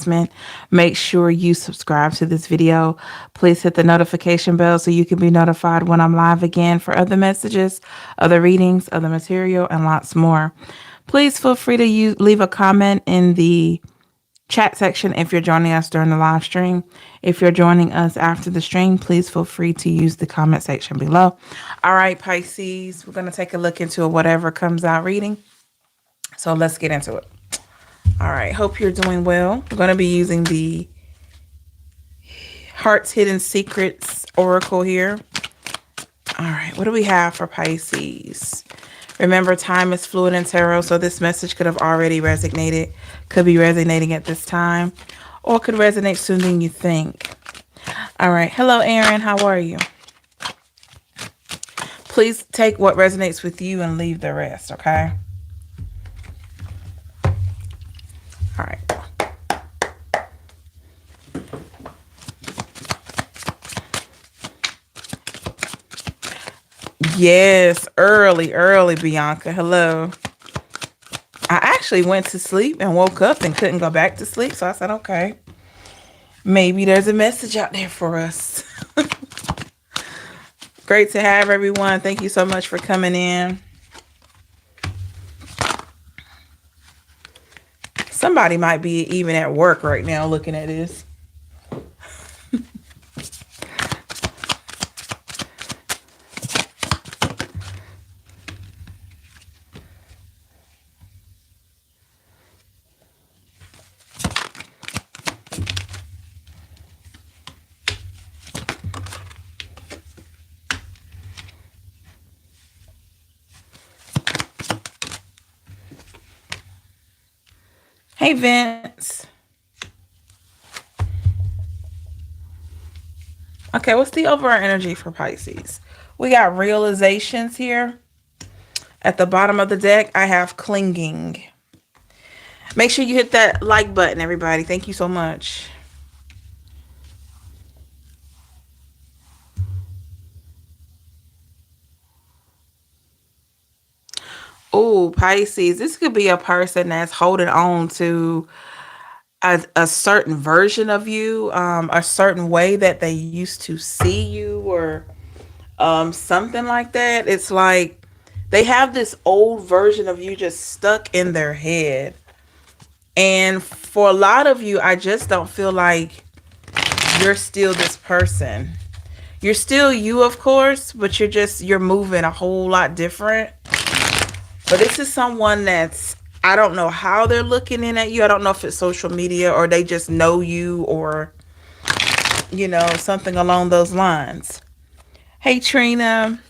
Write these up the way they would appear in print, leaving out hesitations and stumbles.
announcement. Make sure you subscribe to this video. Please hit the notification bell so you can be notified when I'm live again for other messages, other readings, other material, and lots more. Please feel free to leave a comment in the chat section if you're joining us during the live stream. If you're joining us after the stream, please feel free to use the comment section below. All right, Pisces, we're going to take a look into a whatever comes out reading. So let's get into it. All right, hope you're doing well. We're going to be using the Heart's Hidden Secrets Oracle here. All right, what do we have for Pisces? Remember, time is fluid in tarot, so this message could have already resonated, could be resonating at this time, or could resonate sooner than you think. All right, hello, Aaron. How are you? Please take what resonates with you and leave the rest, okay? All right. Yes, early, Bianca. Hello. I actually went to sleep and woke up and couldn't go back to sleep. So I said, okay, maybe there's a message out there for us. Great to have everyone. Thank you so much for coming in. Somebody might be even at work right now looking at this. Hey, Vince. Okay, what's the overall energy for Pisces? We got realizations here. At the bottom of the deck, I have clinging. Make sure you hit that like button, everybody. Thank you so much. Oh, Pisces, this could be a person that's holding on to a certain version of you, a certain way that they used to see you, or something like that. It's like they have this old version of you just stuck in their head. And for a lot of you, I just don't feel like you're still this person. You're still you, of course, but you're moving a whole lot different. But this is someone that's, I don't know how they're looking in at you. I don't know if it's social media or they just know you, or, you know, something along those lines. Hey, Trina.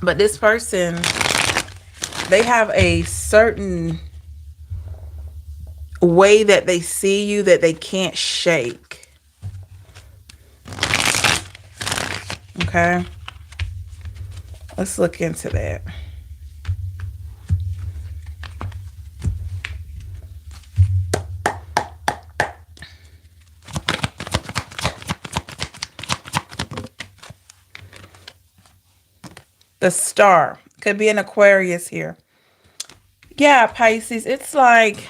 But this person, they have a certain way that they see you that they can't shake. Okay. Let's look into that. The Star. Could be an Aquarius here. Yeah, Pisces. It's like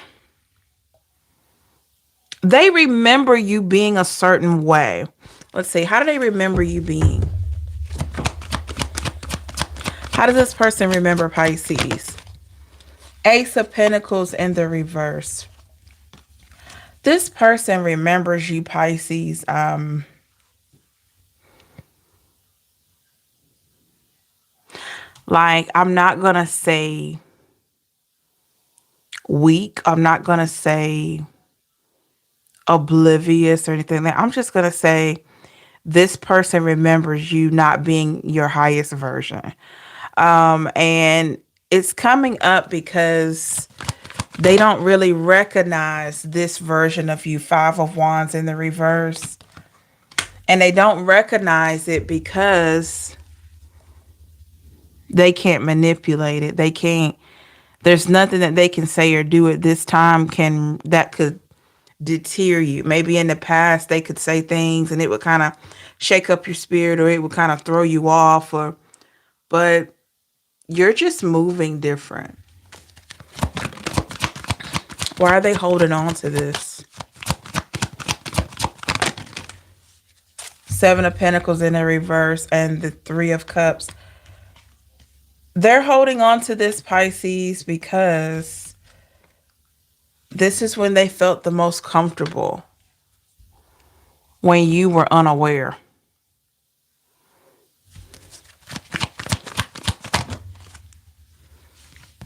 they remember you being a certain way. Let's see. How do they remember you being? How does this person remember Pisces? Ace of Pentacles in the reverse. This person remembers you, Pisces. Like, I'm not going to say weak. I'm not going to say oblivious or anything like that. I'm just going to say this person remembers you not being your highest version. And it's coming up because they don't really recognize this version of you, Five of Wands in the reverse. And they don't recognize it because they can't manipulate it. They can't, there's nothing that they can say or do at this time that could deter you. Maybe in the past they could say things and it would kind of shake up your spirit, or it would kind of throw you off, but you're just moving different. Why are they holding on to this? Seven of Pentacles in the reverse, and the Three of Cups. They're holding on to this, Pisces, because this is when they felt the most comfortable, when you were unaware.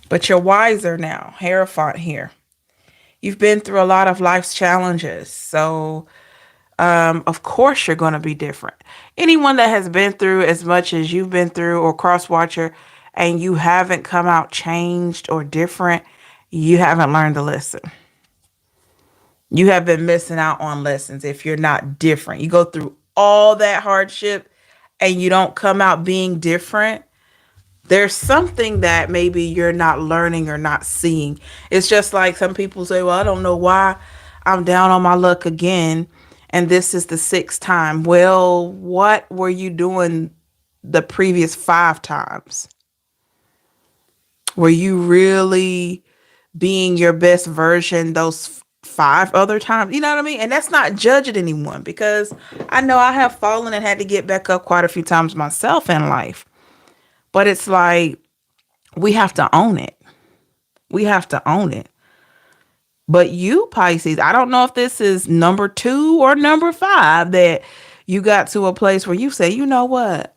But you're wiser now. Hierophant here. You've been through a lot of life's challenges. So, of course, you're going to be different. Anyone that has been through as much as you've been through, or cross watcher, and you haven't come out changed or different, you haven't learned a lesson. You have been missing out on lessons if you're not different. You go through all that hardship and you don't come out being different. There's something that maybe you're not learning or not seeing. It's just like some people say, well, I don't know why I'm down on my luck again, and this is the sixth time. Well, what were you doing the previous 5 times? Were you really being your best version those 5 other times? You know what I mean? And that's not judging anyone, because I know I have fallen and had to get back up quite a few times myself in life. But it's like, we have to own it. We have to own it. But you, Pisces, I don't know if this is number 2 or number 5 that you got to a place where you say, you know what?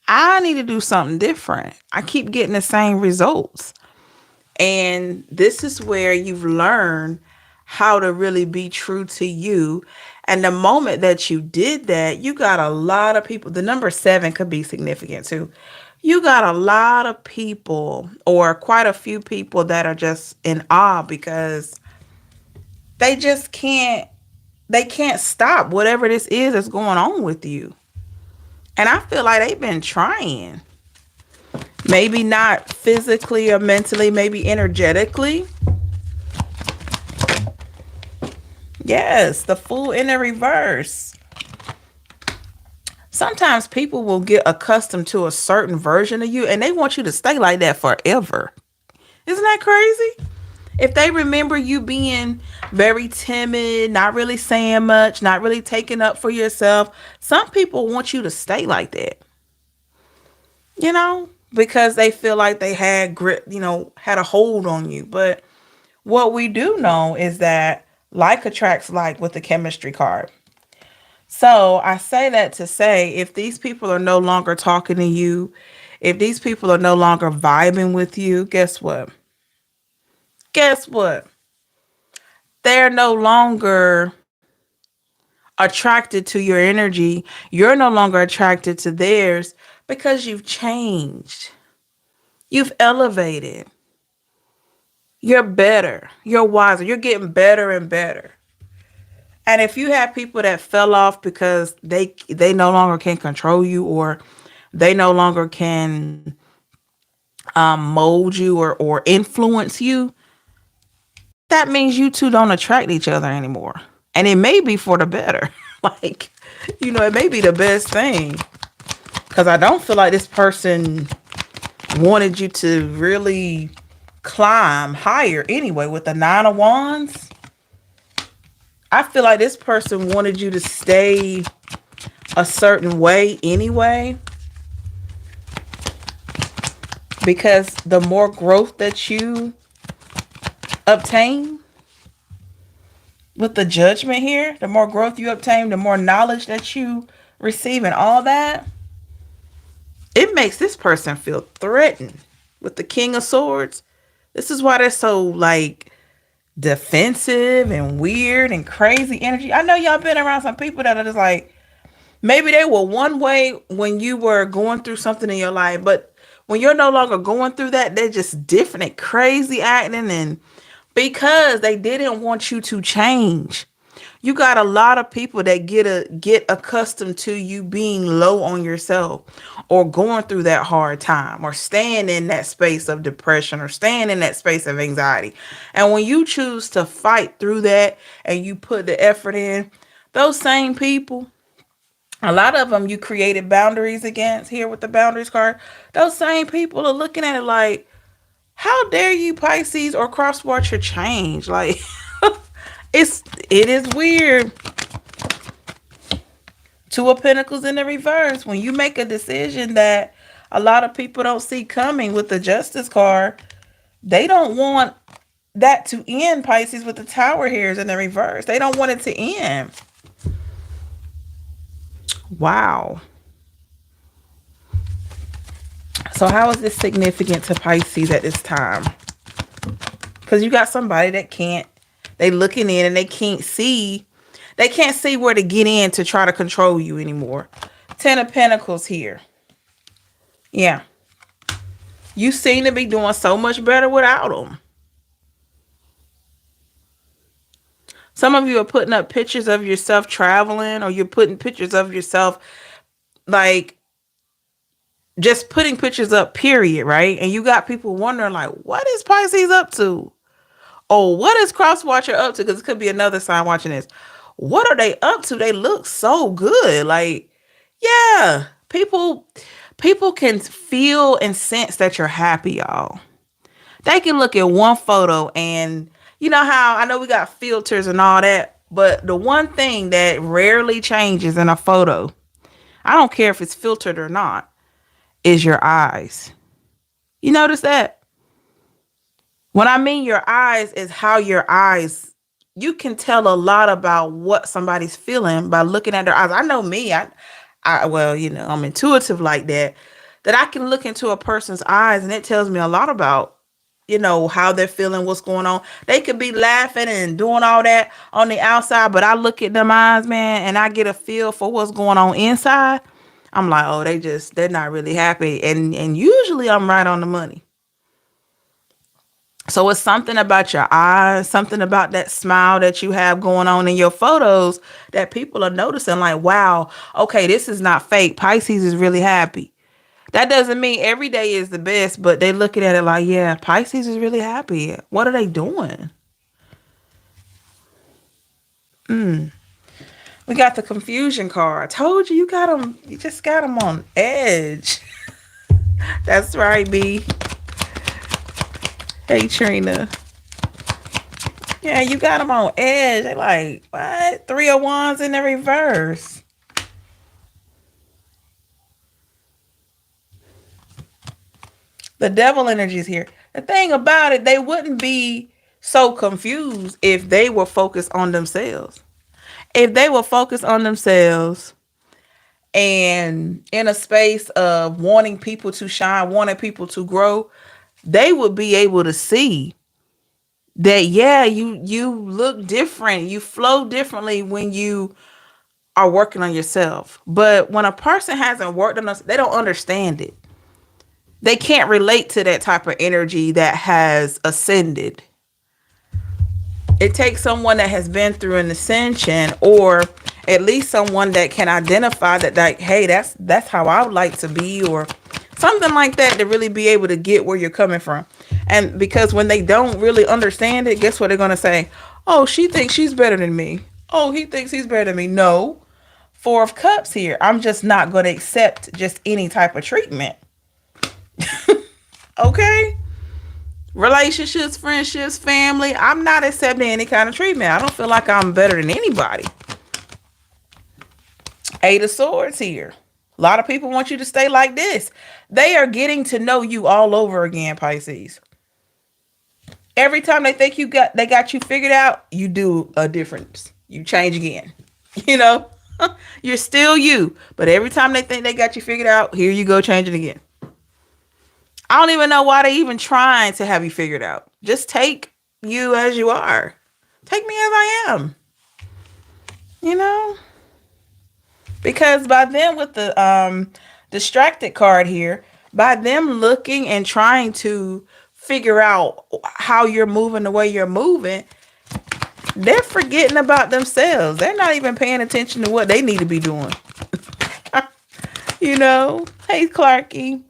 I need to do something different. I keep getting the same results. And this is where you've learned how to really be true to you. And the moment that you did that, you got a lot of people. The number 7 could be significant too. You got a lot of people, or quite a few people, that are just in awe because they just can't stop whatever this is that's going on with you. And I feel like they've been trying. Maybe not physically or mentally, maybe energetically. Yes, the Fool in the reverse. Sometimes people will get accustomed to a certain version of you and they want you to stay like that forever. Isn't that crazy? If they remember you being very timid, not really saying much, not really taking up for yourself, some people want you to stay like that. You know, because they feel like they had grip, had a hold on you. But what we do know is that like attracts like with the chemistry card. So I say that to say, if these people are no longer talking to you, if these people are no longer vibing with you, guess what? Guess what? They're no longer attracted to your energy. You're no longer attracted to theirs because you've changed. You've elevated. You're better. You're wiser. You're getting better and better. And if you have people that fell off because they no longer can control you, or they no longer can mold you or influence you, that means you two don't attract each other anymore. And it may be for the better. Like, it may be the best thing. Because I don't feel like this person wanted you to really climb higher anyway. With the 9 of Wands, I feel like this person wanted you to stay a certain way anyway. Because the more growth that you obtain with the Judgment here, the more growth you obtain, the more knowledge that you receive and all that, it makes this person feel threatened. With the King of Swords, this is why they're so like defensive and weird and crazy energy. I know y'all been around some people that are just like, maybe they were one way when you were going through something in your life, but when you're no longer going through that, they're just different and crazy acting, and because they didn't want you to change. You got a lot of people that get accustomed to you being low on yourself, or going through that hard time, or staying in that space of depression, or staying in that space of anxiety. And when you choose to fight through that and you put the effort in, those same people, a lot of them you created boundaries against here with the boundaries card. Those same people are looking at it like, how dare you, Pisces or cross watcher, change? Like, it is weird Two of Pentacles in the reverse. When you make a decision that a lot of people don't see coming with the Justice card, they don't want that to end, Pisces, with the Tower here is in the reverse. They don't want it to end. Wow. So how is this significant to Pisces at this time? Because you got somebody that can't, they looking in and they can't see where to get in to try to control you anymore. 10 of Pentacles here. Yeah. You seem to be doing so much better without them. Some of you are putting up pictures of yourself traveling, or you're putting pictures of yourself, like, just putting pictures up, period, right? And you got people wondering, like, what is Pisces up to? Oh, what is Cross Watcher up to? Because it could be another sign watching this. What are they up to? They look so good. Like, yeah, people can feel and sense that you're happy, y'all. They can look at one photo, and you know how I know we got filters and all that, but the one thing that rarely changes in a photo, I don't care if it's filtered or not, is your eyes. You notice that? When I mean your eyes, is how your eyes, you can tell a lot about what somebody's feeling by looking at their eyes. I know me, well, you know, I'm intuitive like that I can look into a person's eyes and it tells me a lot about, you know, how they're feeling, what's going on. They could be laughing and doing all that on the outside, but I look at them eyes, man, and I get a feel for what's going on inside. I'm like, oh, they're not really happy. And usually I'm right on the money. So it's something about your eyes, something about that smile that you have going on in your photos that people are noticing, like, wow, okay, this is not fake. Pisces is really happy. That doesn't mean every day is the best, but they looking at it like, yeah, Pisces is really happy. What are they doing? We got the confusion card. I told you, you just got them on edge. That's right, B. Hey, Trina. Yeah, you got them on edge. They like, what? 3 of Wands in the reverse. The devil energy is here. The thing about it, they wouldn't be so confused if they were focused on themselves. If they were focused on themselves and in a space of wanting people to shine, wanting people to grow, they would be able to see that, yeah, you look different. You flow differently when you are working on yourself. But when a person hasn't worked on us, they don't understand it. They can't relate to that type of energy that has ascended. It takes someone that has been through an ascension, or at least someone that can identify that, like, hey, that's how I would like to be, or something like that, to really be able to get where you're coming from. And because when they don't really understand it, guess what they're going to say? Oh, she thinks she's better than me. Oh, he thinks he's better than me. No. 4 of Cups here. I'm just not going to accept just any type of treatment. Okay? Relationships, friendships, family. I'm not accepting any kind of treatment. I don't feel like I'm better than anybody. 8 of Swords here. A lot of people want you to stay like this. They are getting to know you all over again, Pisces. Every time they think they got you figured out, you do a difference. You change again. You know, you're still you. But every time they think they got you figured out, here you go, changing again. I don't even know why they even trying to have you figured out. Just take you as you are. Take me as I am. You know? Because by them with the distracted card here, by them looking and trying to figure out how you're moving the way you're moving, they're forgetting about themselves. They're not even paying attention to what they need to be doing. You know? Hey, Clarky.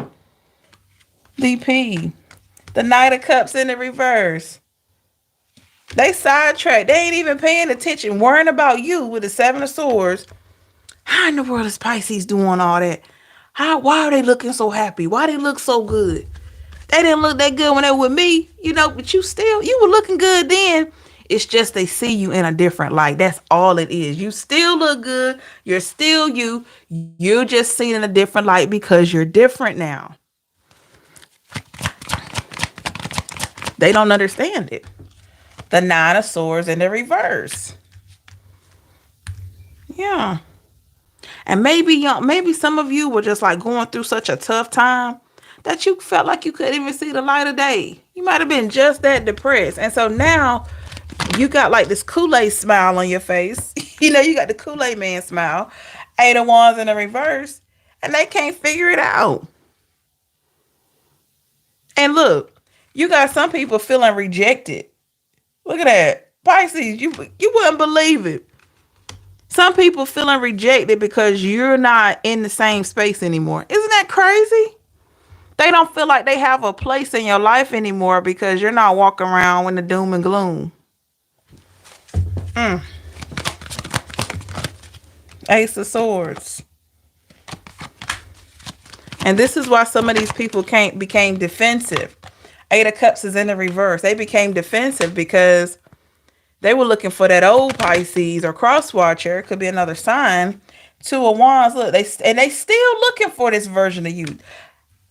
DP. The Knight of Cups in the reverse. They sidetracked. They ain't even paying attention, worrying about you with the 7 of Swords. How in the world is Pisces doing all that? Why are they looking so happy? Why they look so good? They didn't look that good when they were with me, you know, but you were looking good then. It's just they see you in a different light. That's all it is. You still look good. You're still you. You're just seen in a different light because you're different now. They don't understand it. The Nine of Swords in the reverse. Yeah. And maybe some of you were just like going through such a tough time that you felt like you couldn't even see the light of day. You might have been just that depressed. And so now you got like this Kool-Aid smile on your face. You got the Kool-Aid man smile. Eight of Wands in the reverse. And they can't figure it out. And look, you got some people feeling rejected. Look at that. Pisces, you wouldn't believe it. Some people feeling rejected because you're not in the same space anymore. Isn't that crazy? They don't feel like they have a place in your life anymore because you're not walking around in the doom and gloom. Ace of Swords. And this is why some of these people became defensive. Eight of Cups is in the reverse. They became defensive because they were looking for that old Pisces or cross watcher. Could be another sign. Two of Wands. Look, they still looking for this version of you.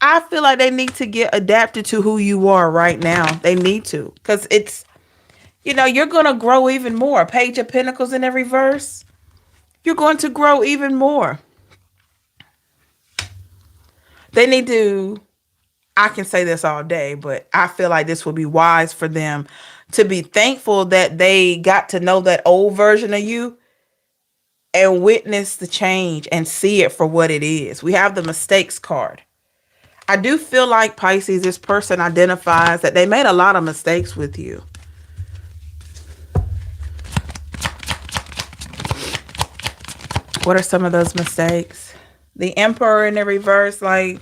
I feel like they need to get adapted to who you are right now. They need to. Because it's, you're going to grow even more. Page of Pentacles in the reverse. You're going to grow even more. They need to, I can say this all day, but I feel like this would be wise for them to be thankful that they got to know that old version of you and witness the change and see it for what it is. We have the mistakes card. I do feel like Pisces, this person identifies that they made a lot of mistakes with you. What are some of those mistakes? The Emperor in the reverse, like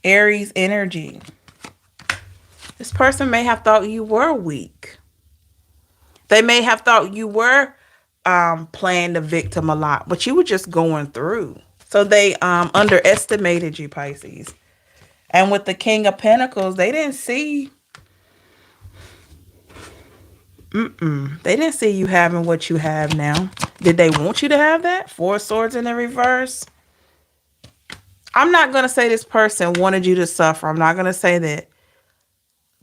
Aries energy. This person may have thought you were weak. They may have thought you were playing the victim a lot, but you were just going through. So they underestimated you, Pisces. And with the King of Pentacles, they didn't see. They didn't see you having what you have now. Did they want you to have that? Four of Swords in the reverse. I'm not going to say this person wanted you to suffer. I'm not going to say that.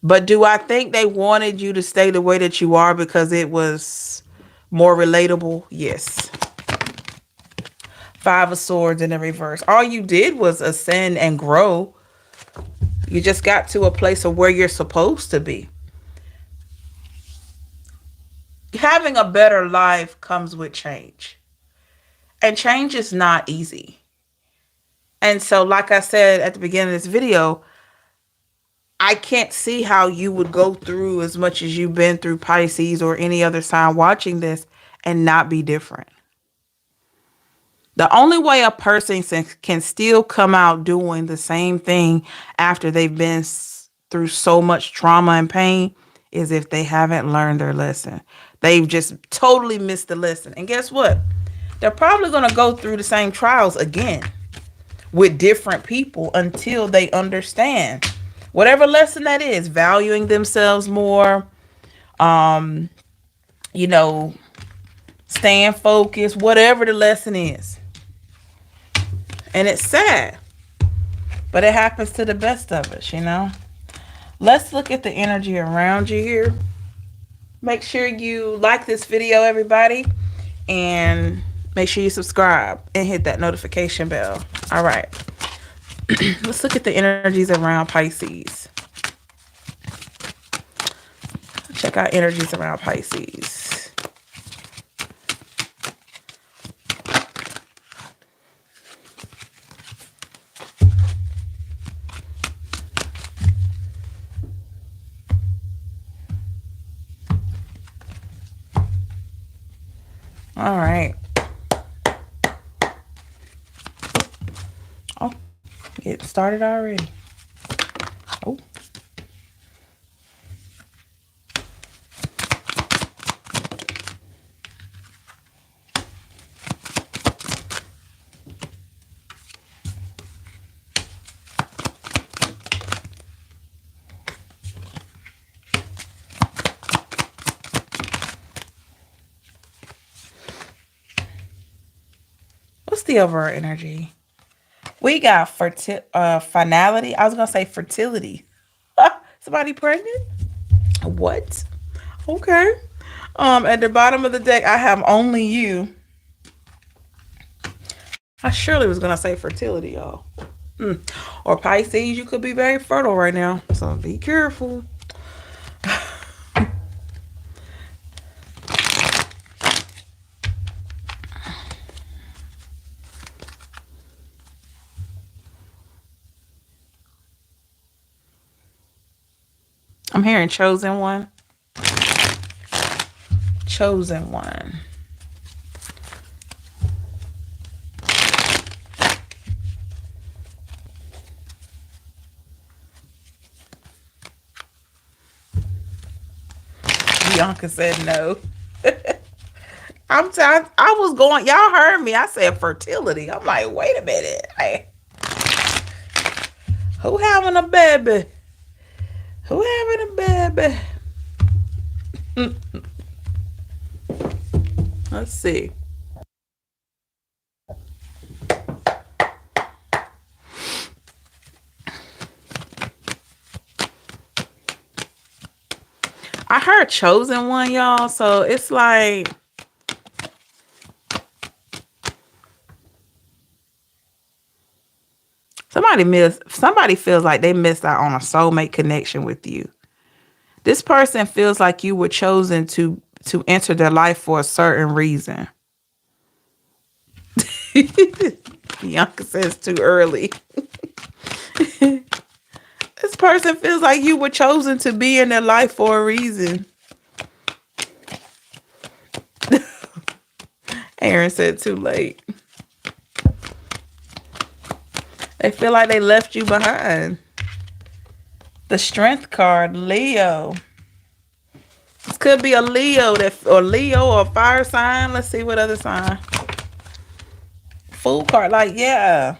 But do I think they wanted you to stay the way that you are because it was more relatable? Yes. Five of Swords in the reverse. All you did was ascend and grow. You just got to a place of where you're supposed to be. Having a better life comes with change. And change is not easy. And so, like I said at the beginning of this video, I can't see how you would go through as much as you've been through, Pisces, or any other sign watching this and not be different. The only way a person can still come out doing the same thing after they've been through so much trauma and pain is if they haven't learned their lesson. They've just totally missed the lesson. And guess what? They're probably going to go through the same trials again with different people until they understand whatever lesson that is, valuing themselves more, staying focused, whatever the lesson is. And it's sad, but it happens to the best of us, Let's look at the energy around you here. Make sure you like this video, everybody, and make sure you subscribe and hit that notification bell. All right. Let's look at the energies around Pisces. Check out energies around Pisces. All right. Oh, it started already. Oh. the overall energy? We got finality. I was gonna say fertility. Somebody pregnant? What? Okay. At the bottom of the deck, I have only you. I surely was gonna say fertility, y'all. Mm. Or Pisces, you could be very fertile right now, so be careful. I'm hearing chosen one. Chosen one. Bianca said no. I was going. Y'all heard me. I said fertility. I'm like, wait a minute. Hey, who having a baby? Who having a baby? Let's see. I heard chosen one, y'all. So it's like somebody feels like they missed out on a soulmate connection with you. This person feels like you were chosen to enter their life for a certain reason. Bianca says too early. This person feels like you were chosen to be in their life for a reason. Aaron said too late. They feel like they left you behind. The Strength card, Leo. This could be a Leo or Leo or fire sign. Let's see what other sign. Fool card, like, yeah.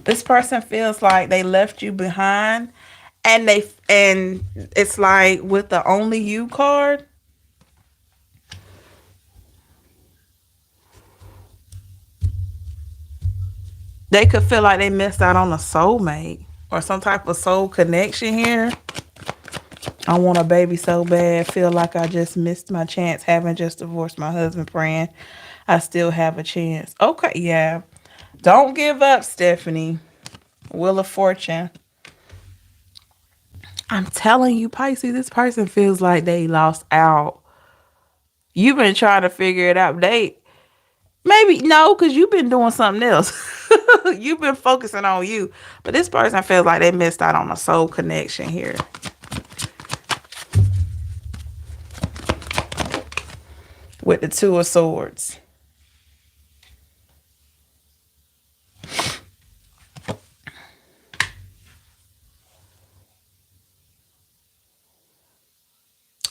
This person feels like they left you behind, and it's like with the only you card. They could feel like they missed out on a soulmate or some type of soul connection here. I want a baby so bad. Feel like I just missed my chance. Having just divorced my husband, praying I still have a chance. Okay, yeah. Don't give up, Stephanie. Wheel of Fortune. I'm telling you, Pisces, this person feels like they lost out. You've been trying to figure it out. Maybe no, because you've been doing something else. You've been focusing on you. But this person feels like they missed out on a soul connection here. With the Two of Swords.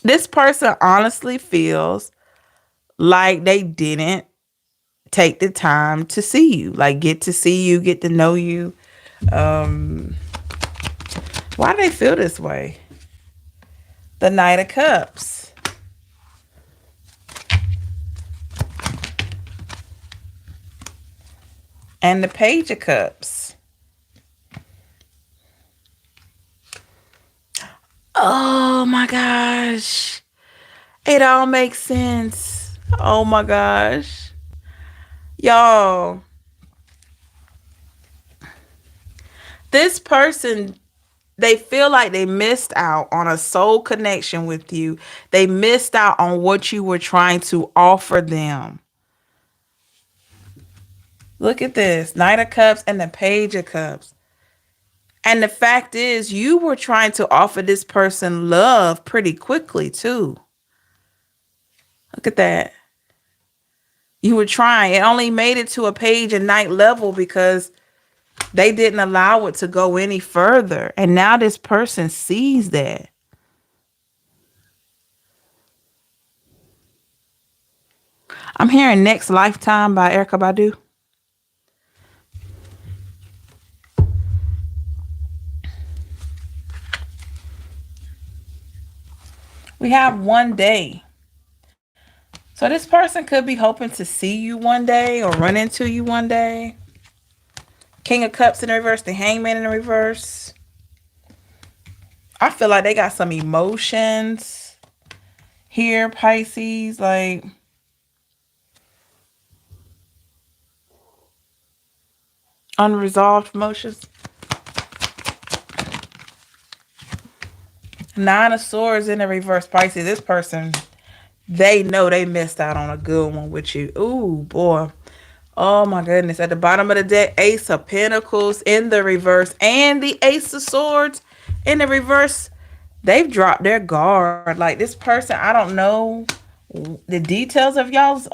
This person honestly feels like they didn't take the time to see you, like get to see you, get to know you. Why do they feel this way? The Knight of Cups. And the Page of Cups. Oh my gosh. It all makes sense. Oh my gosh. Y'all. This person, they feel like they missed out on a soul connection with you. They missed out on what you were trying to offer them. Look at this. Knight of Cups and the Page of Cups. And the fact is, you were trying to offer this person love pretty quickly, too. Look at that. You were trying. It only made it to a Page and Knight level because they didn't allow it to go any further. And now this person sees that. I'm hearing Next Lifetime by Erykah Badu. We have one day. So this person could be hoping to see you one day or run into you one day. King of Cups in the reverse, the Hangman in the reverse. I feel like they got some emotions here, Pisces, like unresolved emotions. Nine of Swords in the reverse, Pisces. This person, they know they missed out on a good one with you. Ooh, boy. Oh my goodness. At the bottom of the deck, Ace of Pentacles in the reverse and the Ace of Swords in the reverse. They've dropped their guard. Like this person, I don't know the details of y'all's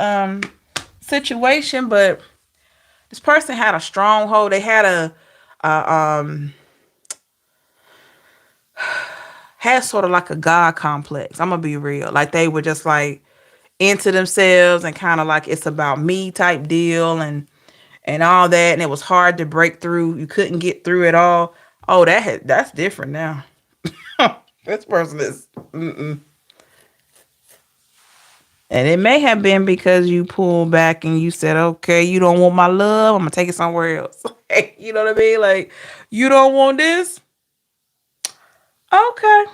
situation, but this person had a stronghold. They had had sort of like a God complex. I'm gonna be real. Like they were just like into themselves and kind of like it's about me type deal and all that. And it was hard to break through. You couldn't get through it all. Oh, that's different now. This person is, and it may have been because you pulled back and you said, okay, you don't want my love. I'm gonna take it somewhere else. You know what I mean? Like, you don't want this. Okay.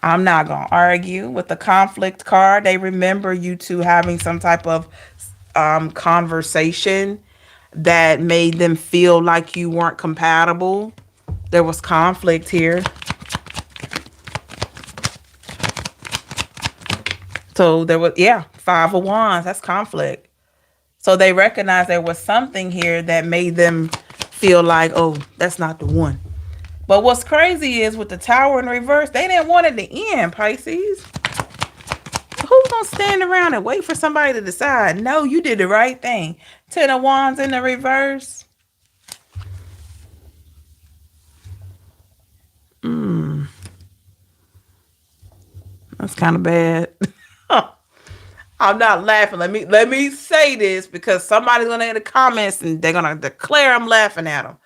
I'm not going to argue with the conflict card. They remember you two having some type of conversation that made them feel like you weren't compatible. There was conflict here. So there was, yeah, Five of Wands. That's conflict. So they recognized there was something here that made them feel like, oh, that's not the one. But what's crazy is with the Tower in reverse, they didn't want it to end, Pisces. Who's going to stand around and wait for somebody to decide? No, you did the right thing. Ten of Wands in the reverse. That's kind of bad. I'm not laughing. Let me say this because somebody's gonna in the comments and they're gonna declare I'm laughing at them.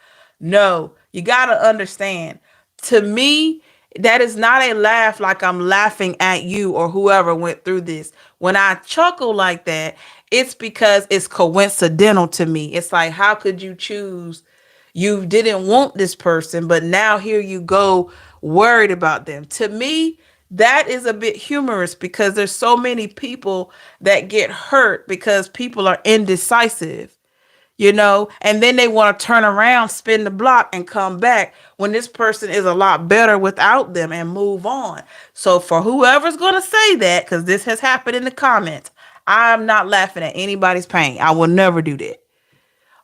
No, you gotta understand. To me, that is not a laugh like I'm laughing at you or whoever went through this. When I chuckle like that, it's because it's coincidental to me. It's like, how could you choose? You didn't want this person, but now here you go worried about them. To me, that is a bit humorous because there's so many people that get hurt because people are indecisive, and then they want to turn around, spin the block and come back when this person is a lot better without them and move on. So for whoever's going to say that, because this has happened in the comments, I'm not laughing at anybody's pain. I will never do that.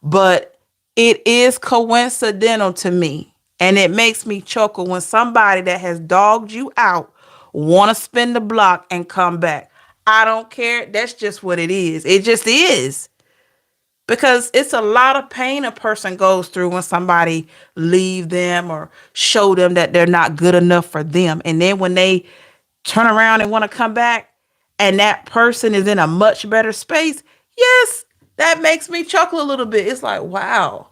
But it is coincidental to me. And it makes me chuckle when somebody that has dogged you out want to spin the block and come back. I don't care. That's just what it is. It just is. Because it's a lot of pain a person goes through when somebody leave them or show them that they're not good enough for them. And then when they turn around and want to come back and that person is in a much better space, yes, that makes me chuckle a little bit. It's like, wow.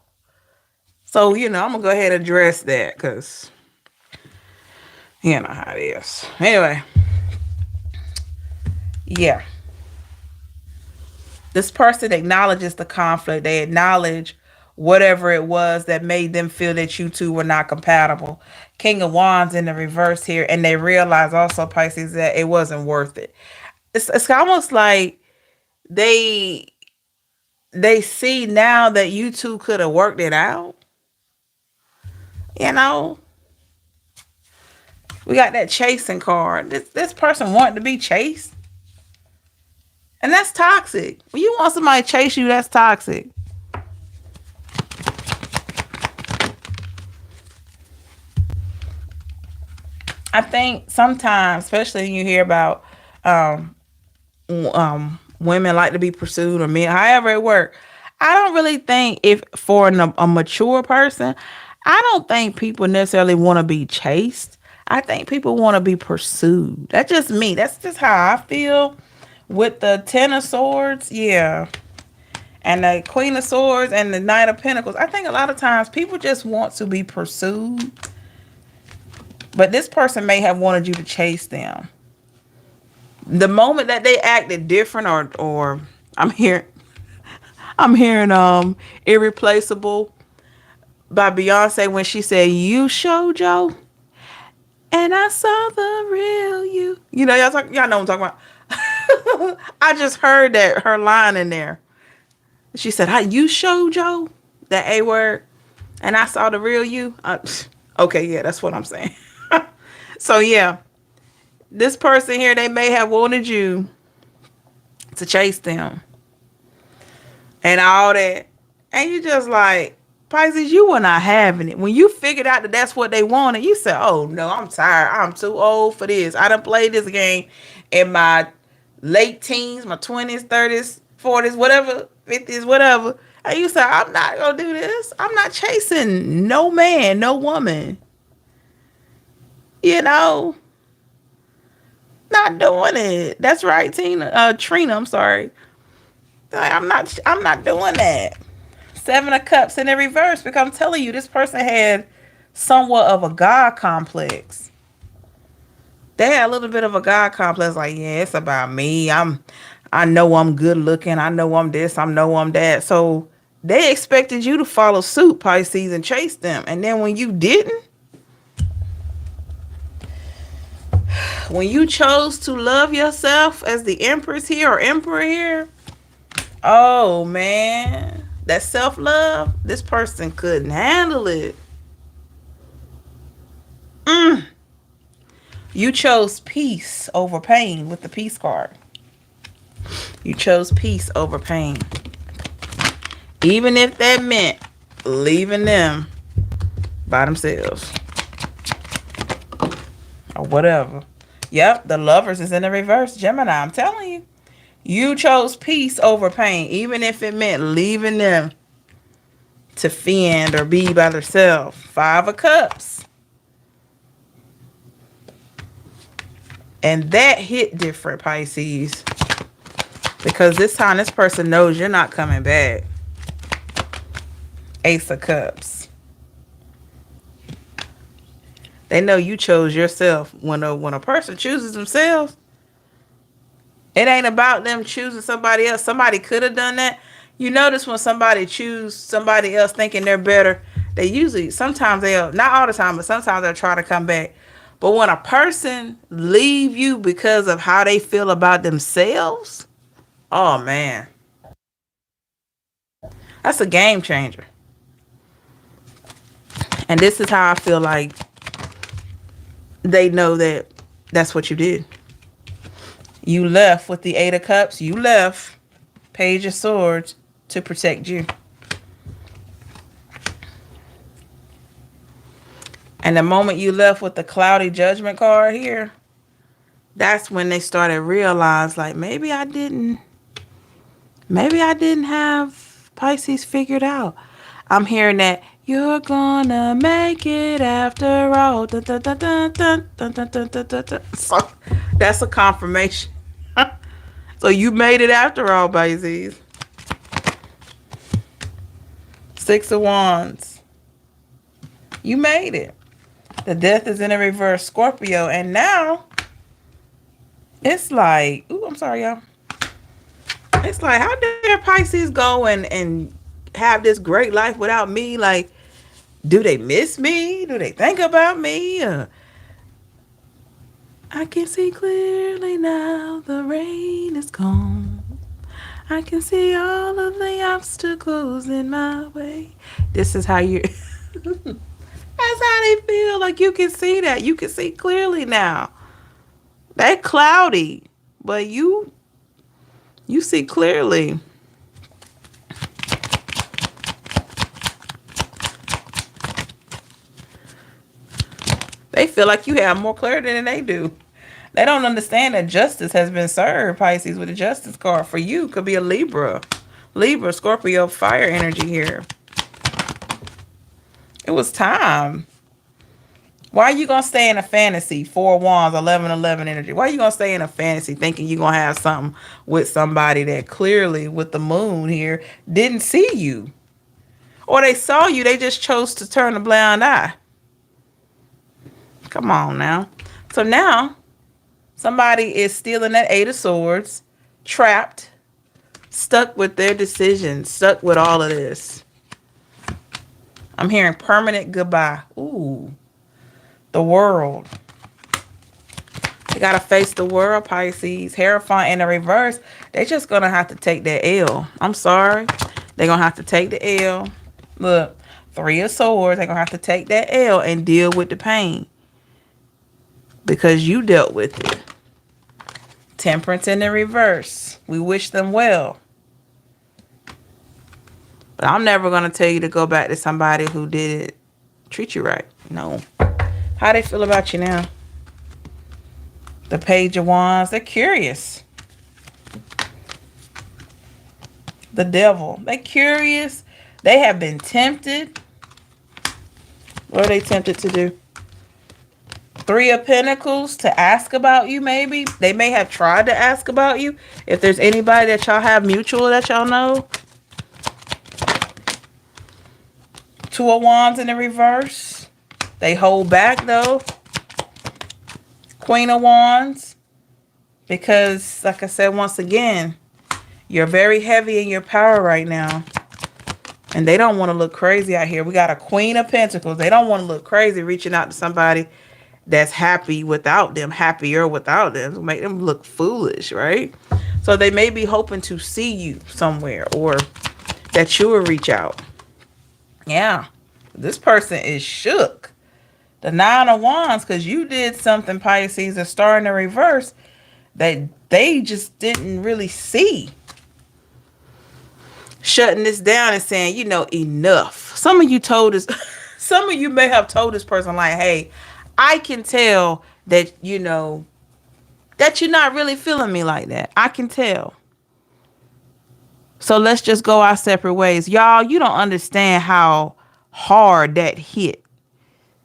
So, I'm going to go ahead and address that because you know how it is. Anyway, yeah. This person acknowledges the conflict. They acknowledge whatever it was that made them feel that you two were not compatible. King of Wands in the reverse here. And they realize also, Pisces, that it wasn't worth it. It's almost like they see now that you two could have worked it out. We got that chasing card. This person wanted to be chased. And that's toxic. When you want somebody to chase you, that's toxic. I think sometimes, especially when you hear about women like to be pursued or men, however it works, I don't really think if for a mature person, I don't think people necessarily want to be chased. I think people want to be pursued. That's just me. That's just how I feel with the Ten of Swords. Yeah. And the Queen of Swords and the Knight of Pentacles. I think a lot of times people just want to be pursued. But this person may have wanted you to chase them. The moment that they acted different, or I'm hearing I'm hearing Irreplaceable by Beyonce when she said, "You showed Joe and I saw the real you." You know, y'all know what I'm talking about. I just heard that her line in there. She said, "You showed Joe that A word and I saw the real you." Okay, yeah, that's what I'm saying. So yeah, this person here, they may have wanted you to chase them and all that. And you just like, Pisces, you were not having it. When you figured out that that's what they wanted, you said, "Oh no, I'm tired. I'm too old for this. I done played this game in my late teens, my 20s, 30s, 40s, whatever, 50s, whatever." And you said, "I'm not going to do this. I'm not chasing no man, no woman. You know, not doing it." That's right, Trina, I'm sorry. Like, I'm not doing that. Seven of Cups in the reverse, because I'm telling you, this person had somewhat of a God complex. They had a little bit of a God complex, like, yeah, it's about me. I know I'm good looking. I know I'm this. I know I'm that. So they expected you to follow suit, Pisces, and chase them. And then when you didn't, when you chose to love yourself as the Empress here or Emperor here, oh man, that self-love, this person couldn't handle it. Mm. You chose peace over pain with the peace card. You chose peace over pain. Even if that meant leaving them by themselves. Or whatever. Yep, the Lovers is in the reverse. Gemini, I'm telling you. You chose peace over pain, even if it meant leaving them to fend or be by themselves. Five of Cups. And that hit different, Pisces. Because this time, this person knows you're not coming back. Ace of Cups. They know you chose yourself. When a person chooses themselves, it ain't about them choosing somebody else. Somebody could have done that. You notice when somebody choose somebody else thinking they're better, they usually, sometimes they'll, not all the time, but sometimes they'll try to come back. But when a person leave you because of how they feel about themselves, oh man, that's a game changer. And this is how I feel like they know that that's what you did. You left with the Eight of Cups. You left Page of Swords to protect you. And the moment you left with the Cloudy Judgment card here, that's when they started realize, like, maybe I didn't have Pisces figured out. I'm hearing that you're gonna make it after all. Dun, dun, dun, dun, dun, dun, dun, dun, dun, dun, dun. So that's a confirmation. So you made it after all, Pisces. Six of Wands. You made it. The Death is in a reverse, Scorpio. And now it's like, ooh, I'm sorry, y'all. It's like, how dare Pisces go and have this great life without me? Like, do they miss me? Do they think about me? I can see clearly now the rain is gone. I can see all of the obstacles in my way. This is how you... That's how they feel. Like, you can see that. You can see clearly now. They're cloudy, but you see clearly. They feel like you have more clarity than they do. They don't understand that justice has been served, Pisces, with the Justice card. For you, could be a Libra. Libra, Scorpio, fire energy here. It was time. Why are you going to stay in a fantasy? Four of Wands, 11-11 energy. Why are you going to stay in a fantasy thinking you're going to have something with somebody that clearly, with the moon here, didn't see you? Or they saw you, they just chose to turn a blind eye. Come on now. So now, Somebody is still in that Eight of Swords, trapped, stuck with their decisions, stuck with all of this. I'm hearing permanent goodbye. Ooh, the world. You gotta face the world, Pisces. Hierophant in the reverse. They just gonna have to take that L. I'm sorry. They're gonna have to take the L. Look, Three of Swords. They're gonna have to take that L and deal with the pain. Because you dealt with it. Temperance in the reverse. We wish them well. But I'm never gonna tell you to go back to somebody who didn't treat you right. No. How they feel about you now? The Page of Wands. They're curious. The Devil. They're curious. They have been tempted. What are they tempted to do? Three of Pentacles, to ask about you, maybe. They may have tried to ask about you. If there's anybody that y'all have mutual that y'all know. Two of Wands in the reverse. They hold back, though. Queen of Wands. Because, like I said, once again, you're very heavy in your power right now. And they don't want to look crazy out here. We got a Queen of Pentacles. They don't want to look crazy reaching out to somebody that's happy without them, happier without them. It'll make them look foolish, right? So they may be hoping to see you somewhere or that you will reach out. Yeah. This person is shook. The Nine of Wands, because you did something, Pisces, a star in the reverse, that they just didn't really see. Shutting this down and saying, you know, enough. Some of you told us, some of you may have told this person like, hey, I can tell that, you know, that you're not really feeling me like that. I can tell. So let's just go our separate ways. Y'all, you don't understand how hard that hit.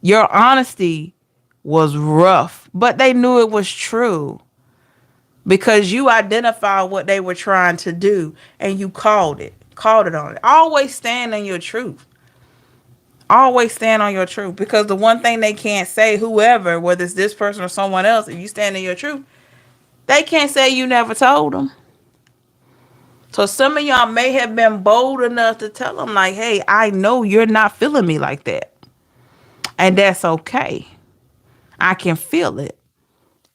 Your honesty was rough, but they knew it was true. Because you identified what they were trying to do and you called it on it. Always stand on your truth. Always stand on your truth. Because the one thing they can't say, whoever, whether it's this person or someone else, if you stand in your truth, they can't say you never told them. So some of y'all may have been bold enough to tell them like, hey, I know you're not feeling me like that. And that's okay. I can feel it.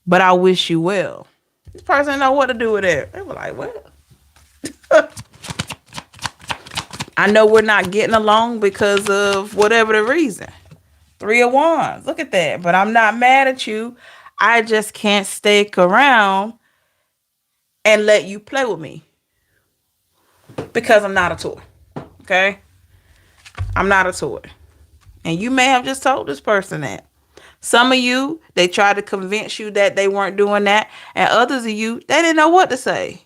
But I wish you well. This person didn't know what to do with it. They were like, well. I know we're not getting along because of whatever the reason. Three of Wands. Look at that. But I'm not mad at you. I just can't stick around and let you play with me. Because I'm not a toy. Okay? I'm not a toy. And you may have just told this person that. Some of you, they tried to convince you that they weren't doing that. And others of you, they didn't know what to say.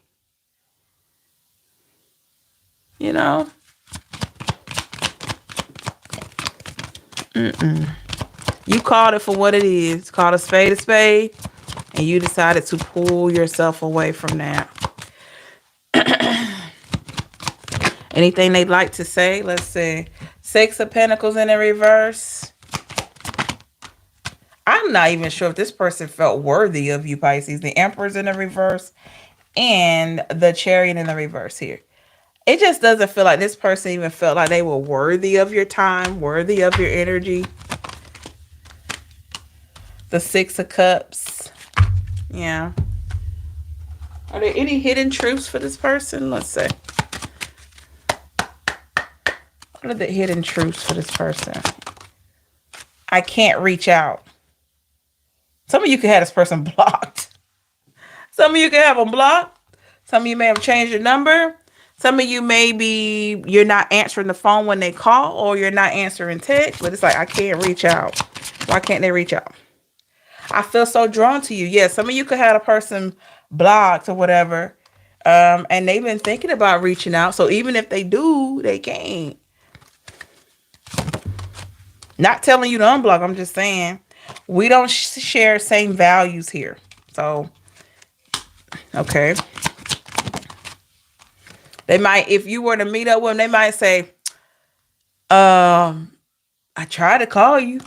You know? You called it for what it is. Called a spade. And you decided to pull yourself away from that. Anything they'd like to say? Let's see. Six of Pentacles in the reverse. I'm not even sure if this person felt worthy of you, Pisces. The Emperor's in the reverse and the Chariot in the reverse here. It just doesn't feel like this person even felt like they were worthy of your time, worthy of your energy. The Six of Cups. Yeah. Are there any hidden truths for this person? Let's see. What are the hidden truths for this person? I can't reach out. Some of you could have this person blocked. Some of you could have them blocked. Some of you may have changed your number. Some of you maybe you're not answering the phone when they call or you're not answering text, but it's like, I can't reach out. Why can't they reach out? I feel so drawn to you. Yeah, some of you could have a person blocked or whatever, and they've been thinking about reaching out. So even if they do, they can't. Not telling you to unblock. I'm just saying we don't share same values here. So, okay. They might, if you were to meet up with them, they might say, I tried to call you.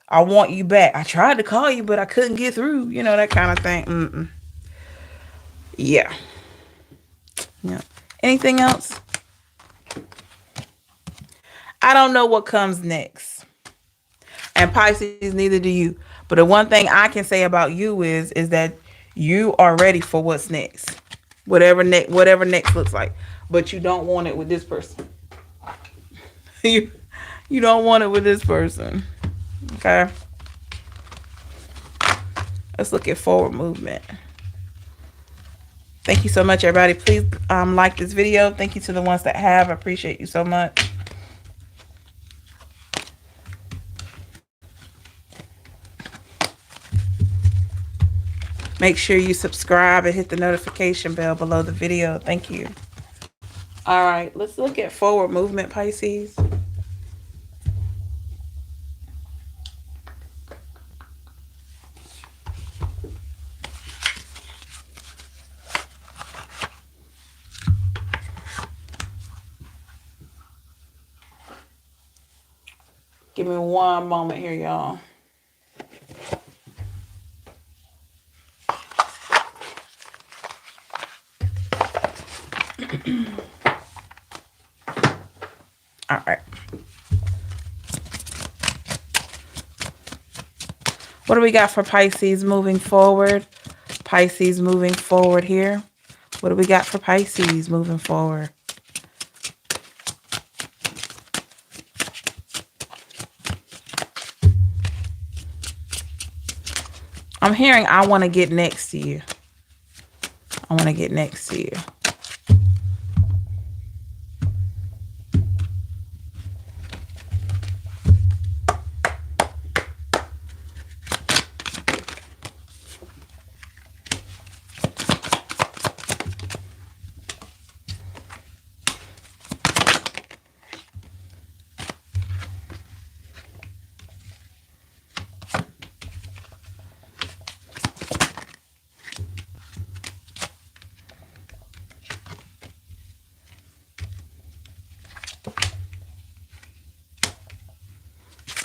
I want you back. I tried to call you, but I couldn't get through. You know, that kind of thing. Yeah. Yeah. Anything else? I don't know what comes next. And Pisces, neither do you. But the one thing I can say about you is that you are ready for what's next. Whatever next looks like. But you don't want it with this person. you you don't want it with this person. Okay. Let's look at forward movement. Thank you so much, everybody. Please like this video. Thank you to the ones that have. I appreciate you so much. Make sure you subscribe and hit the notification bell below the video. Thank you. All right, let's look at forward movement, Pisces. Give me one moment here, y'all. All right. What do we got for Pisces moving forward? Pisces moving forward here. What do we got for Pisces moving forward? I'm hearing I want to get next to you. I want to get next to you.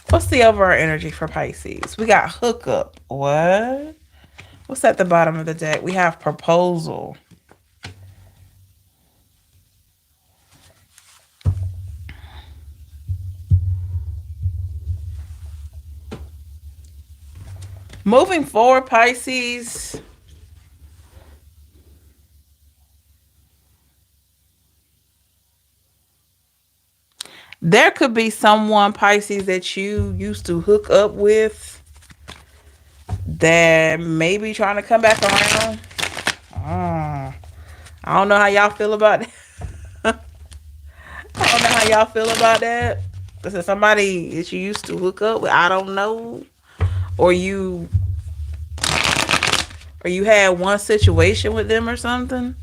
What's the overall energy for Pisces? We got hookup. What? What's at the bottom of the deck? We have proposal. Moving forward, Pisces. There could be someone, Pisces, that you used to hook up with that may be trying to come back around. I don't know how y'all feel about that. I don't know how y'all feel about that. This is somebody that you used to hook up with. I don't know. Or you had one situation with them or something.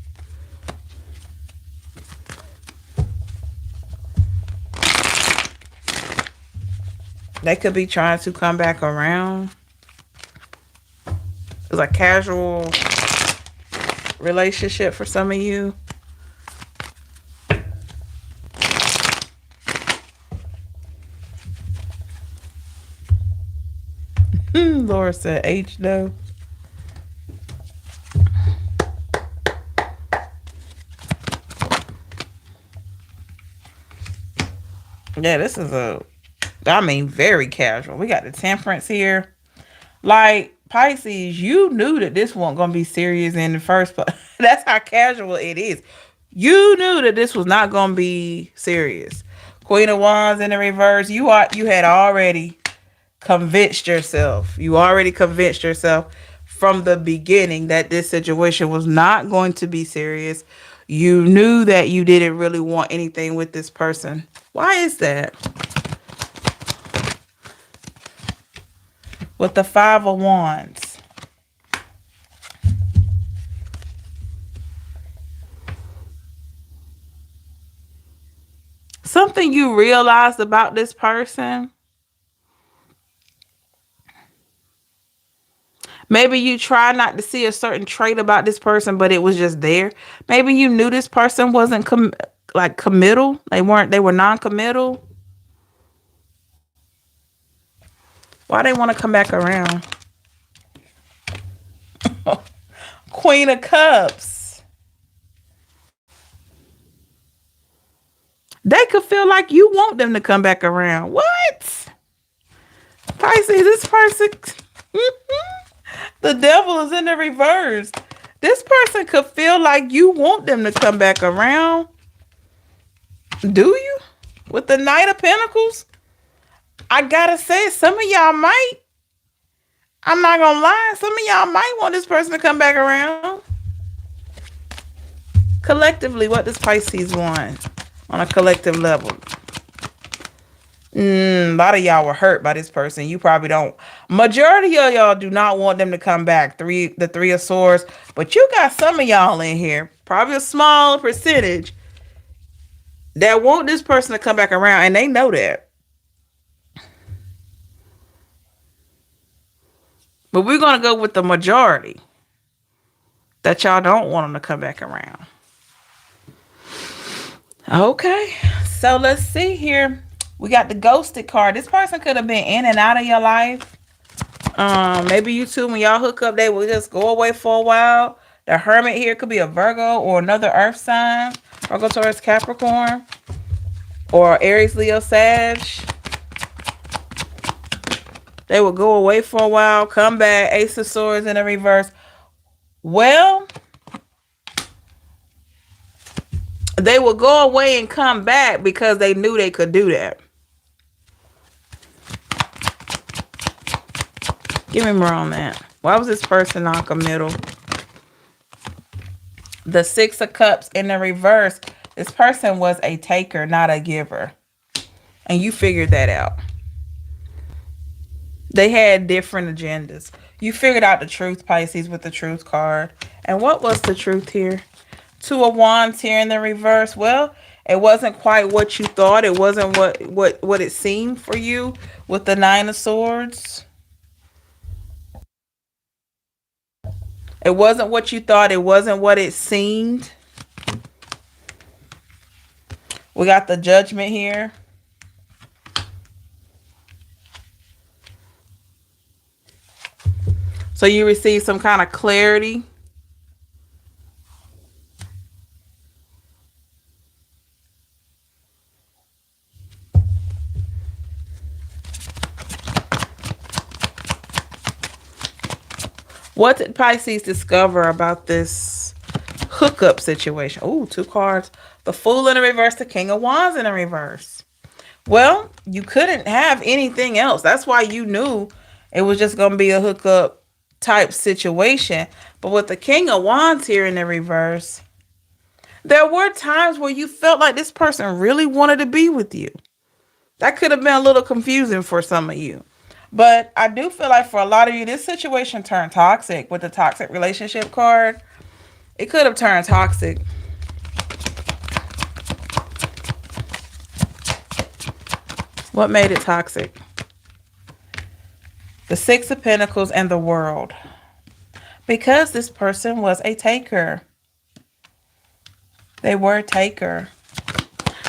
They could be trying to come back around. It's a casual relationship for some of you. Laura said H though. Yeah, this is very casual. We got the Temperance here. Like, Pisces, you knew that this wasn't going to be serious in the first place. That's how casual it is. You knew that this was not going to be serious. Queen of Wands in the reverse. You had already convinced yourself. You already convinced yourself from the beginning that this situation was not going to be serious. You knew that you didn't really want anything with this person. Why is that? With the Five of Wands. Something you realized about this person. Maybe you try not to see a certain trait about this person, but it was just there. Maybe you knew this person wasn't committal. They were non-committal. Why they want to come back around? Queen of Cups. They could feel like you want them to come back around. What? Pisces, this person. The devil is in the reverse. This person could feel like you want them to come back around. Do you? With the Knight of Pentacles? I gotta say, some of y'all might. I'm not gonna lie. Some of y'all might want this person to come back around. Collectively, what does Pisces want on a collective level? A lot of y'all were hurt by this person. You probably don't. Majority of y'all do not want them to come back. The Three of Swords. But you got some of y'all in here, probably a small percentage, that want this person to come back around, and they know that. But we're going to go with the majority that y'all don't want them to come back around. Okay, so let's see here. We got the ghosted card. This person could have been in and out of your life. Maybe you two, when y'all hook up, they will just go away for a while. The Hermit here could be a Virgo or another earth sign. Virgo, Taurus, Capricorn. Or Aries, Leo, Sag. They will go away for a while, come back, Ace of Swords in the reverse. Well, they will go away and come back because they knew they could do that. Give me more on that. Why was this person non-committal? The Six of Cups in the reverse. This person was a taker, not a giver. And you figured that out. They had different agendas. You figured out the truth, Pisces, with the truth card. And what was the truth here? Two of Wands here in the reverse. Well, it wasn't quite what you thought. It wasn't what it seemed for you with the Nine of Swords. It wasn't what you thought. It wasn't what it seemed. We got the Judgment here. So you receive some kind of clarity. What did Pisces discover about this hookup situation? Oh, two cards. The Fool in the reverse, the King of Wands in the reverse. Well, you couldn't have anything else. That's why you knew it was just going to be a hookup type situation. But with the King of Wands here in the reverse, there were times where you felt like this person really wanted to be with you. That could have been a little confusing for some of you. But I do feel like for a lot of you, this situation turned toxic with the toxic relationship card. It could have turned toxic. What made it toxic? The Six of Pentacles and the World. Because this person was a taker. They were a taker.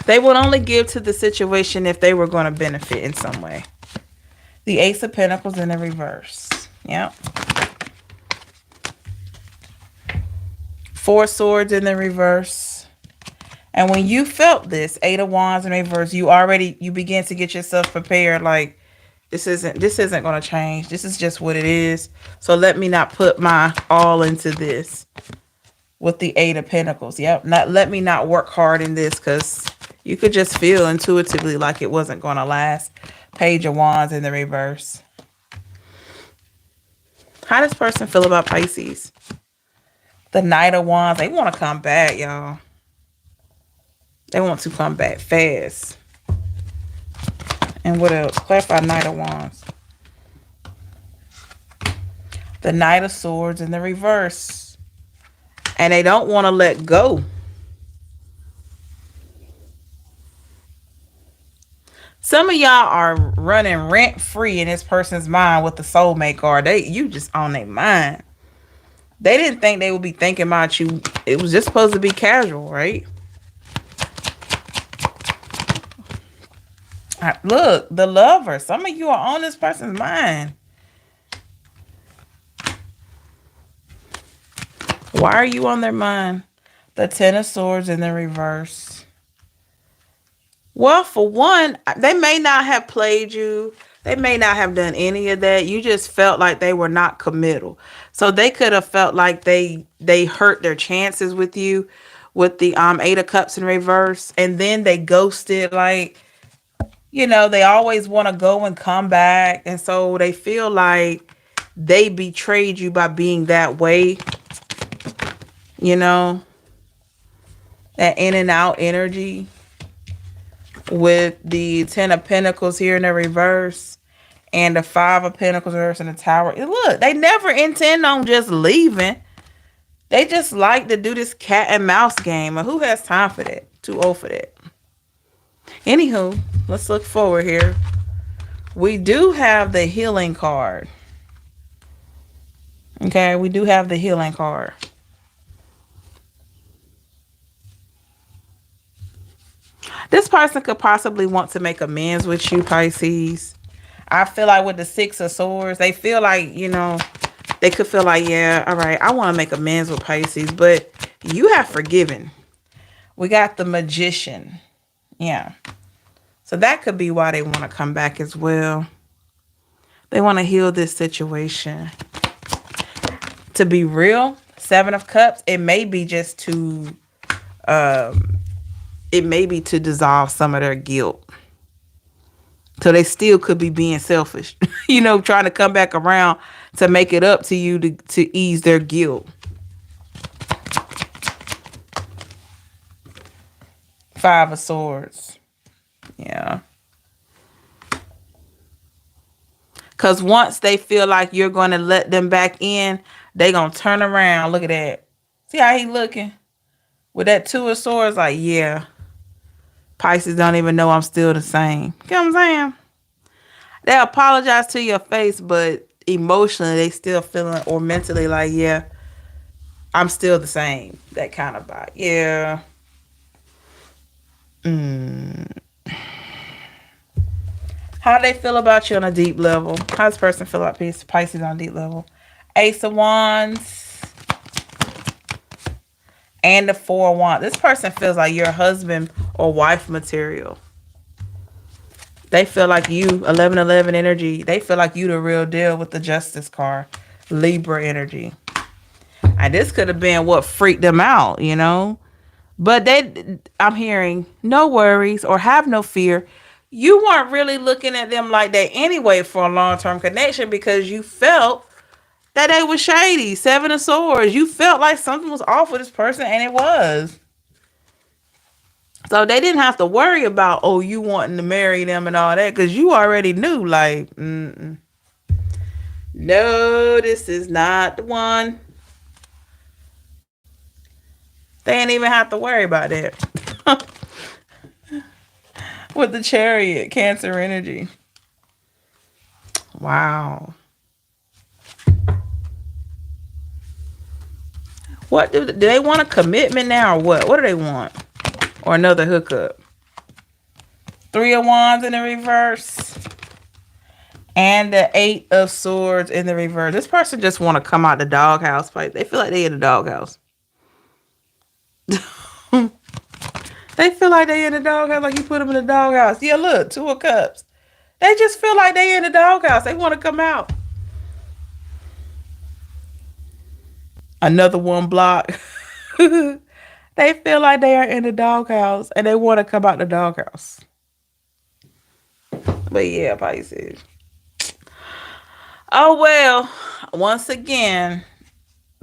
They would only give to the situation if they were going to benefit in some way. The Ace of Pentacles in the reverse. Yep. Four Swords in the reverse. And when you felt this, Eight of Wands in reverse, you began to get yourself prepared. Like, this isn't going to change. This is just what it is. So let me not put my all into this. With the Eight of Pentacles. Yep. Let me not work hard in this, because you could just feel intuitively like it wasn't going to last. Page of Wands in the reverse. How does this person feel about Pisces? The Knight of Wands. They want to come back, y'all. They want to come back fast. And what else? Clarify Knight of Wands. The Knight of Swords in the reverse. And they don't want to let go. Some of y'all are running rent-free in this person's mind with the soulmate card. You just on their mind. They didn't think they would be thinking about you. It was just supposed to be casual, right? Look, the lover. Some of you are on this person's mind. Why are you on their mind? The Ten of Swords in the reverse. Well, for one, they may not have played you. They may not have done any of that. You just felt like they were not committal. So they could have felt like they hurt their chances with you with the Eight of Cups in reverse, and then they ghosted. Like, they always want to go and come back, and so they feel like they betrayed you by being that way. You know, that in and out energy with the Ten of Pentacles here in the reverse and the Five of Pentacles reverse in the Tower. Look, they never intend on just leaving. They just like to do this cat and mouse game. And who has time for that? Too old for that. Anywho, let's look forward here. We do have the healing card. Okay, we do have the healing card. This person could possibly want to make amends with you, Pisces. I feel like with the Six of Swords, they feel like, they could feel like, yeah, all right, I want to make amends with Pisces, but you have forgiven. We got the Magician. Yeah. So that could be why they want to come back as well. They want to heal this situation. To be real, Seven of Cups, it may be just to dissolve some of their guilt. So they still could be being selfish, trying to come back around to make it up to you to ease their guilt. Five of Swords. Yeah. Because once they feel like you're going to let them back in, they going to turn around. Look at that. See how he looking? With that Two of Swords, like, yeah. Pisces don't even know I'm still the same. You know what I'm saying? They apologize to your face, but emotionally they still feeling, or mentally, like, yeah, I'm still the same. That kind of vibe. Yeah. How do they feel about you on a deep level? How does this person feel about Pisces on a deep level? Ace of Wands. And the Four of Wands. This person feels like you're husband or wife material. They feel like you, 1111 energy, they feel like you the real deal with the Justice card. Libra energy. And this could have been what freaked them out, But I'm hearing no worries or have no fear. You weren't really looking at them like that anyway for a long-term connection because you felt that they were shady. Seven of Swords. You felt like something was off with this person, and it was. So they didn't have to worry about, you wanting to marry them and all that, because you already knew, like, no, this is not the one. They didn't even have to worry about that. With the Chariot, Cancer energy. Wow. What do they want? A commitment now, or what? What do they want? Or another hookup? Three of Wands in the reverse. And the Eight of Swords in the reverse. This person just want to come out the doghouse. They feel like they in the doghouse. They feel like they in the doghouse, like you put them in the doghouse. Yeah, look, Two of Cups. They just feel like they in the doghouse. They want to come out. Another one block. They feel like they are in the doghouse and they want to come out the doghouse. But yeah, Pisces. Oh, well, once again,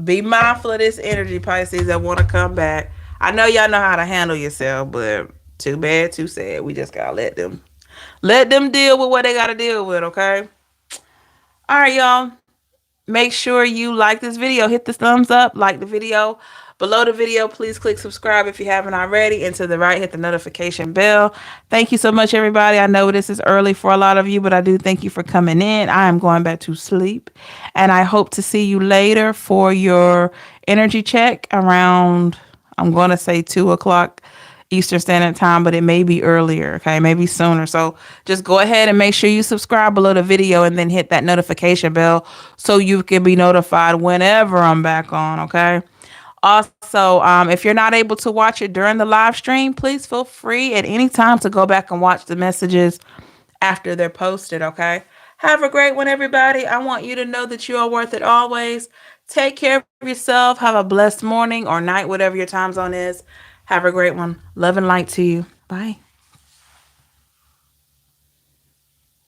be mindful of this energy, Pisces, that want to come back. I know y'all know how to handle yourself, but too bad, too sad. We just got to let them deal with what they got to deal with, okay? All right, y'all. Make sure you like this video. Hit the thumbs up, like the video. Below the video, please click subscribe if you haven't already. And to the right, hit the notification bell. Thank you so much, everybody. I know this is early for a lot of you, but I do thank you for coming in. I am going back to sleep. And I hope to see you later for your energy check around, I'm going to say 2 o'clock Eastern Standard Time, but it may be earlier, okay? Maybe sooner. So just go ahead and make sure you subscribe below the video and then hit that notification bell so you can be notified whenever I'm back on, okay? Also, if you're not able to watch it during the live stream, please feel free at any time to go back and watch the messages after they're posted, okay? Have a great one, everybody. I want you to know that you are worth it always. Take care of yourself. Have a blessed morning or night, whatever your time zone is. Have a great one. Love and light to you. Bye.